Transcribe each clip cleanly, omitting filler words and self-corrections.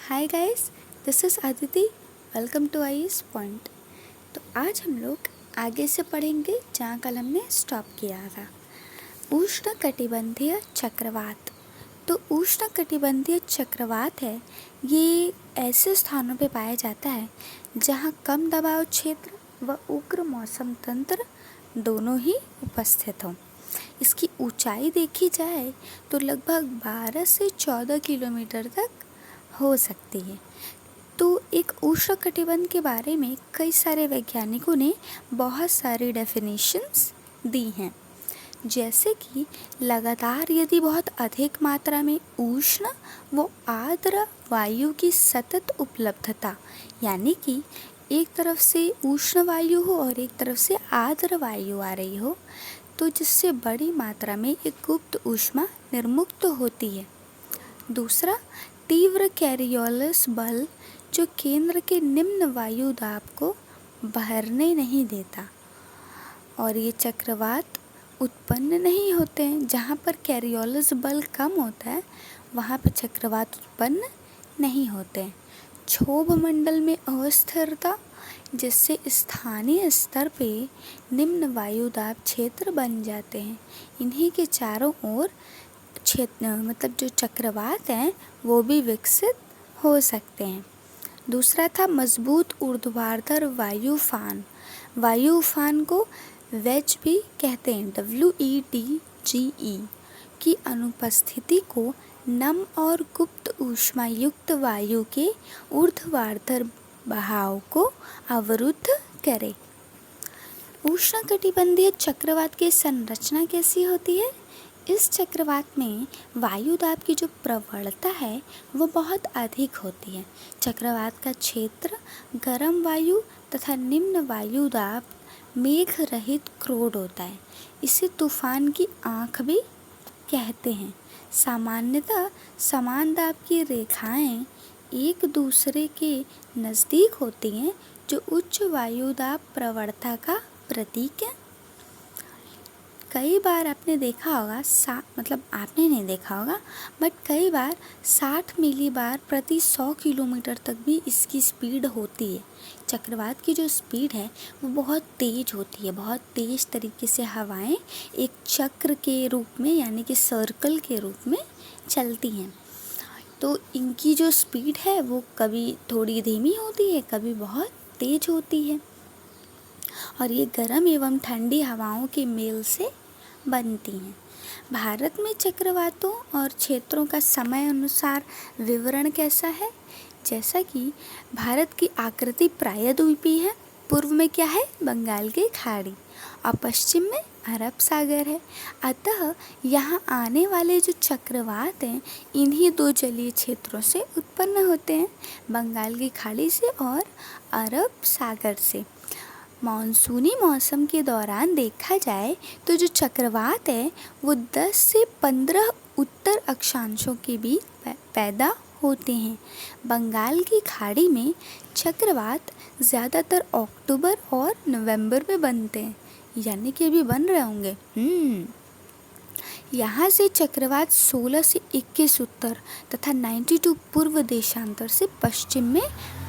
Hi guys, this is Aditi. Welcome two eyes point. तो आज हम लोग आगे से पढ़ेंगे जहाँ कल हमने स्टॉप किया था। उष्णकटिबंधीय चक्रवात। तो उष्णकटिबंधीय चक्रवात है, ये ऐसे स्थानों पे पाया जाता है जहाँ कम दबाव क्षेत्र व उग्र मौसम तंत्र दोनों ही उपस्थित हों। इसकी ऊंचाई देखी जाए तो लगभग 12 से 14 किलोमीटर तक हो सकती है। तो एक उष्णकटिबंध के बारे में कई सारे वैज्ञानिकों ने बहुत सारी डेफिनेशंस दी हैं, जैसे कि लगातार यदि बहुत अधिक मात्रा में उष्ण व आर्द्र वायु की सतत उपलब्धता, यानी कि एक तरफ से उष्ण वायु हो और एक तरफ से आर्द्र वायु आ रही हो, तो जिससे बड़ी मात्रा में एक गुप्त ऊष्मा निर्मुक्त होती है। दूसरा, तीव्र कैरियोलिस बल जो केंद्र के निम्न वायु दाब को बहरने नहीं देता, और ये चक्रवात उत्पन्न नहीं होते हैं। जहाँ पर कैरियोलिस बल कम होता है वहाँ पर चक्रवात उत्पन्न नहीं होते हैं। क्षोभ मंडल में अस्थिरता, जिससे स्थानीय स्तर पे निम्न वायु दाब क्षेत्र बन जाते हैं। इन्हीं के चारों ओर क्षेत्र मतलब जो चक्रवात हैं वो भी विकसित हो सकते हैं। दूसरा था मजबूत ऊर्ध्वाधर वायुफान। वायुफान को वेज भी कहते हैं, WEDGE की अनुपस्थिति को नम और गुप्त ऊष्मा युक्त वायु के ऊर्ध्वाधर बहाव को अवरुद्ध करे। उष्णकटिबंधीय चक्रवात की संरचना कैसी होती है? इस चक्रवात में वायु दाब की जो प्रवणता है वो बहुत अधिक होती है। चक्रवात का क्षेत्र गर्म वायु तथा निम्न वायु दाब मेघ रहित क्रोड होता है। इसे तूफान की आँख भी कहते हैं। सामान्यतः समान दाब की रेखाएं एक दूसरे के नज़दीक होती हैं, जो उच्च वायु दाब प्रवणता का प्रतीक है। कई बार आपने देखा होगा, आपने नहीं देखा होगा, बट कई बार 60 मिलीबार प्रति 100 किलोमीटर तक भी इसकी स्पीड होती है। चक्रवात की जो स्पीड है वो बहुत तेज़ होती है। बहुत तेज़ तरीके से हवाएं एक चक्र के रूप में, यानी कि सर्कल के रूप में चलती हैं। तो इनकी जो स्पीड है वो कभी थोड़ी धीमी होती है, कभी बहुत तेज़ होती है, और ये गर्म एवं ठंडी हवाओं के मेल से बनती हैं। भारत में चक्रवातों और क्षेत्रों का समय अनुसार विवरण कैसा है? जैसा कि भारत की आकृति प्रायद्वीपीय है। पूर्व में क्या है? बंगाल की खाड़ी, और पश्चिम में अरब सागर है। अतः यहाँ आने वाले जो चक्रवात हैं इन्हीं दो जलीय क्षेत्रों से उत्पन्न होते हैं, बंगाल की खाड़ी से और अरब सागर से। मानसूनी मौसम के दौरान देखा जाए तो जो चक्रवात है वो 10 से 15 उत्तर अक्षांशों के बीच पैदा होते हैं। बंगाल की खाड़ी में चक्रवात ज़्यादातर अक्टूबर और नवंबर में बनते हैं, यानी कि अभी बन रहे होंगे। यहाँ से चक्रवात 16 से 21 उत्तर तथा 92 पूर्व देशांतर से पश्चिम में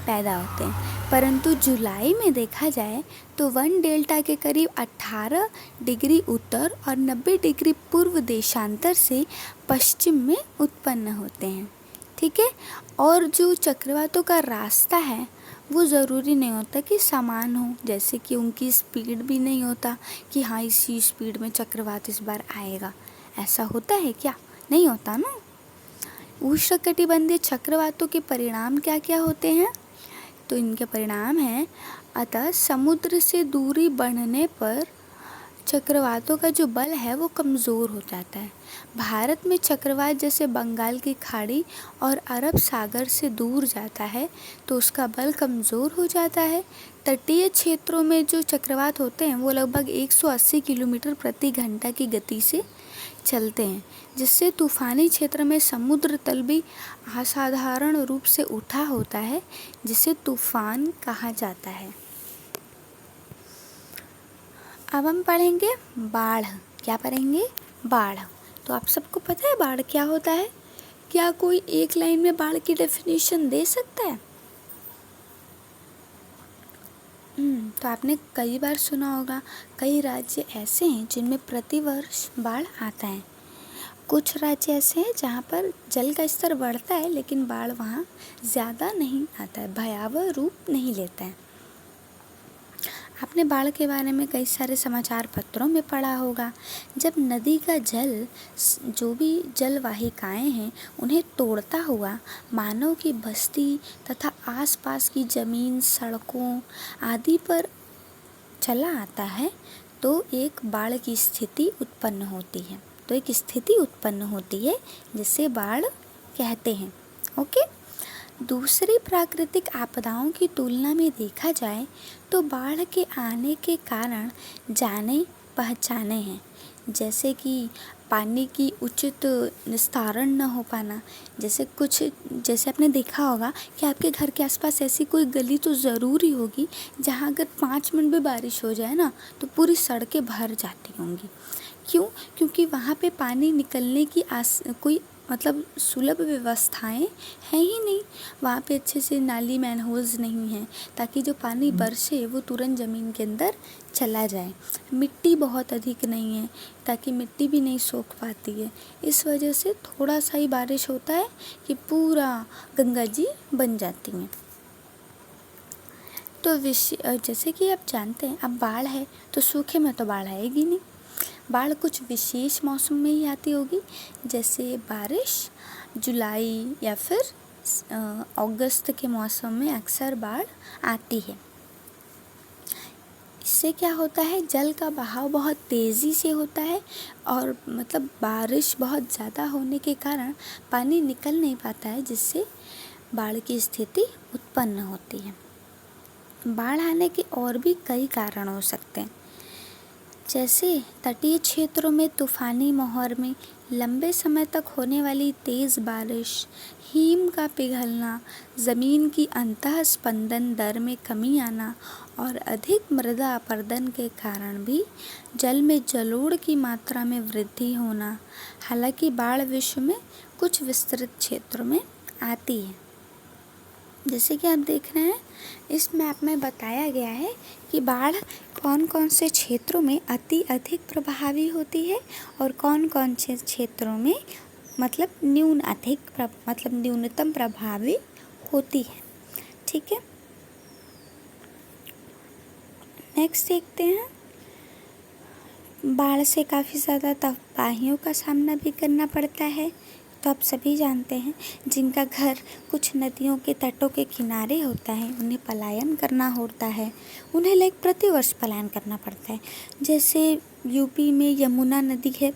पैदा होते हैं। परंतु जुलाई में देखा जाए तो 1 डेल्टा के करीब 18 डिग्री उत्तर और 90 डिग्री पूर्व देशांतर से पश्चिम में उत्पन्न होते हैं। ठीक है। और जो चक्रवातों का रास्ता है वो ज़रूरी नहीं होता कि समान हो, जैसे कि उनकी स्पीड भी नहीं होता कि हाँ इसी स्पीड में चक्रवात इस बार आएगा। ऐसा होता है क्या? नहीं होता ना। उष्णकटिबंधीय चक्रवातों के परिणाम क्या क्या होते हैं? तो इनके परिणाम हैं, अतः समुद्र से दूरी बढ़ने पर चक्रवातों का जो बल है वो कमज़ोर हो जाता है। भारत में चक्रवात जैसे बंगाल की खाड़ी और अरब सागर से दूर जाता है तो उसका बल कमज़ोर हो जाता है। तटीय क्षेत्रों में जो चक्रवात होते हैं वो लगभग 180 किलोमीटर प्रति घंटा की गति से चलते हैं, जिससे तूफ़ानी क्षेत्र में समुद्र तल भी असाधारण रूप से उठा होता है, जिसे तूफ़ान कहा जाता है। अब हम पढ़ेंगे बाढ़। क्या पढ़ेंगे? बाढ़। तो आप सबको पता है बाढ़ क्या होता है? क्या कोई एक लाइन में बाढ़ की डेफिनेशन दे सकता है? तो आपने कई बार सुना होगा, कई राज्य ऐसे हैं जिनमें प्रतिवर्ष बाढ़ आता है। कुछ राज्य ऐसे हैं जहाँ पर जल का स्तर बढ़ता है लेकिन बाढ़ वहाँ ज़्यादा नहीं आता है, भयावह रूप नहीं लेता है। आपने बाढ़ के बारे में कई सारे समाचार पत्रों में पढ़ा होगा। जब नदी का जल, जो भी जलवाहिकाएं हैं, उन्हें तोड़ता हुआ मानव की बस्ती तथा आसपास की ज़मीन, सड़कों आदि पर चला आता है तो एक बाढ़ की स्थिति उत्पन्न होती है जिसे बाढ़ कहते हैं। ओके। दूसरी प्राकृतिक आपदाओं की तुलना में देखा जाए तो बाढ़ के आने के कारण जाने पहचाने हैं, जैसे कि पानी की उचित निस्तारण न हो पाना। जैसे आपने देखा होगा कि आपके घर के आसपास ऐसी कोई गली तो ज़रूर ही होगी जहाँ अगर 5 मिनट भी बारिश हो जाए ना तो पूरी सड़कें भर जाती होंगी। क्यों? क्योंकि वहाँ पे पानी निकलने की कोई सुलभ व्यवस्थाएं हैं ही नहीं। वहाँ पे अच्छे से नाली, मैनहोल्स नहीं हैं ताकि जो पानी बरसे वो तुरंत ज़मीन के अंदर चला जाए। मिट्टी बहुत अधिक नहीं है ताकि मिट्टी भी नहीं सोख पाती है। इस वजह से थोड़ा सा ही बारिश होता है कि पूरा गंगा जी बन जाती हैं। तो जैसे कि आप जानते हैं, अब बाढ़ है तो सूखे में तो बाढ़ आएगी नहीं। बाढ़ कुछ विशेष मौसम में ही आती होगी, जैसे बारिश जुलाई या फिर अगस्त के मौसम में अक्सर बाढ़ आती है। इससे क्या होता है, जल का बहाव बहुत तेज़ी से होता है और बारिश बहुत ज़्यादा होने के कारण पानी निकल नहीं पाता है, जिससे बाढ़ की स्थिति उत्पन्न होती है। बाढ़ आने के और भी कई कारण हो सकते हैं, जैसे तटीय क्षेत्रों में तूफ़ानी माहौल में लंबे समय तक होने वाली तेज़ बारिश, हिम का पिघलना, ज़मीन की अंतः स्पंदन दर में कमी आना और अधिक मृदा अपरदन के कारण भी जल में जलोढ़ की मात्रा में वृद्धि होना। हालांकि बाढ़ विश्व में कुछ विस्तृत क्षेत्रों में आती है। जैसे कि आप देख रहे हैं, इस मैप में बताया गया है कि बाढ़ कौन कौन से क्षेत्रों में अधिक प्रभावी होती है और कौन कौन से क्षेत्रों में न्यूनतम प्रभावी होती है। ठीक है, नेक्स्ट देखते हैं। बाढ़ से काफ़ी ज़्यादा तबाहियों का सामना भी करना पड़ता है। तो आप सभी जानते हैं, जिनका घर कुछ नदियों के तटों के किनारे होता है, उन्हें पलायन करना होता है। उन्हें प्रतिवर्ष पलायन करना पड़ता है। जैसे यूपी में यमुना नदी है,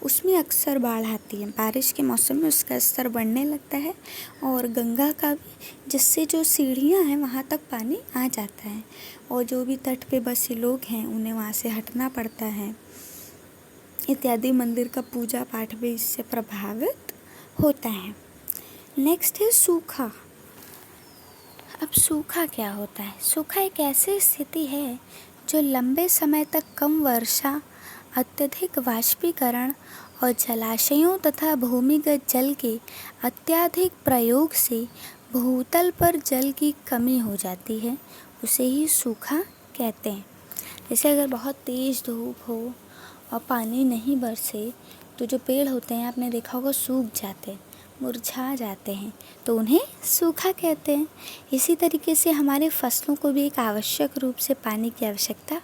उसमें अक्सर बाढ़ आती है। बारिश के मौसम में उसका स्तर बढ़ने लगता है और गंगा का भी, जिससे जो सीढ़ियाँ हैं वहाँ तक पानी आ जाता है और जो भी तट पे बसे लोग हैं उन्हें वहाँ से हटना पड़ता है इत्यादि। मंदिर का पूजा पाठ भी इससे प्रभावित होता है। नेक्स्ट है सूखा। अब सूखा क्या होता है? सूखा एक ऐसी स्थिति है जो लंबे समय तक कम वर्षा, अत्यधिक वाष्पीकरण और जलाशयों तथा भूमिगत जल के अत्यधिक प्रयोग से भूतल पर जल की कमी हो जाती है, उसे ही सूखा कहते हैं। जैसे अगर बहुत तेज़ धूप हो और पानी नहीं बरसे तो जो पेड़ होते हैं, आपने देखा होगा, सूख जाते हैं, मुरझा जाते हैं, तो उन्हें सूखा कहते हैं। इसी तरीके से हमारे फसलों को भी एक आवश्यक रूप से पानी की आवश्यकता,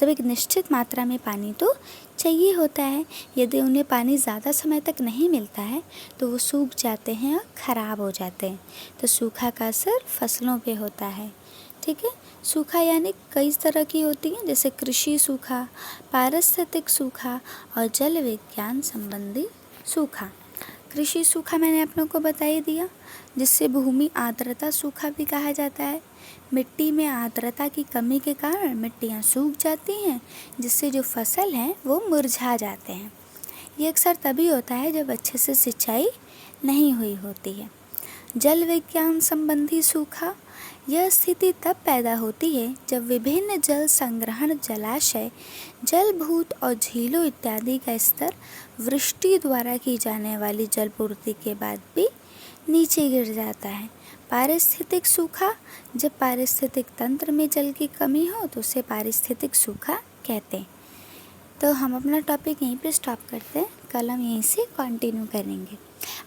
एक निश्चित मात्रा में पानी तो चाहिए होता है। यदि उन्हें पानी ज़्यादा समय तक नहीं मिलता है तो वो सूख जाते हैं और ख़राब हो जाते हैं। तो सूखा का असर फसलों पे होता है। ठीक है, सूखा यानी कई तरह की होती हैं, जैसे कृषि सूखा, पारिस्थितिक सूखा और जल विज्ञान संबंधी सूखा। कृषि सूखा मैंने आप लोगों को बता ही दिया, जिससे भूमि आर्द्रता सूखा भी कहा जाता है। मिट्टी में आर्द्रता की कमी के कारण मिट्टियाँ सूख जाती हैं, जिससे जो फसल हैं वो मुरझा जाते हैं। ये अक्सर तभी होता है जब अच्छे से सिंचाई नहीं हुई होती है। जल विज्ञान संबंधी सूखा, यह स्थिति तब पैदा होती है जब विभिन्न जल संग्रहण जलाशय, जलभूत और झीलों इत्यादि का स्तर वृष्टि द्वारा की जाने वाली जलपूर्ति के बाद भी नीचे गिर जाता है। पारिस्थितिक सूखा, जब पारिस्थितिक तंत्र में जल की कमी हो तो उसे पारिस्थितिक सूखा कहते हैं। तो हम अपना टॉपिक यहीं पे स्टॉप करते हैं, कल हम यहीं से कंटिन्यू करेंगे।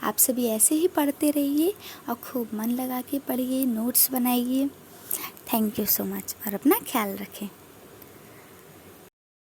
आप सभी ऐसे ही पढ़ते रहिए और खूब मन लगा के पढ़िए, नोट्स बनाइए। थैंक यू सो मच और अपना ख्याल रखें।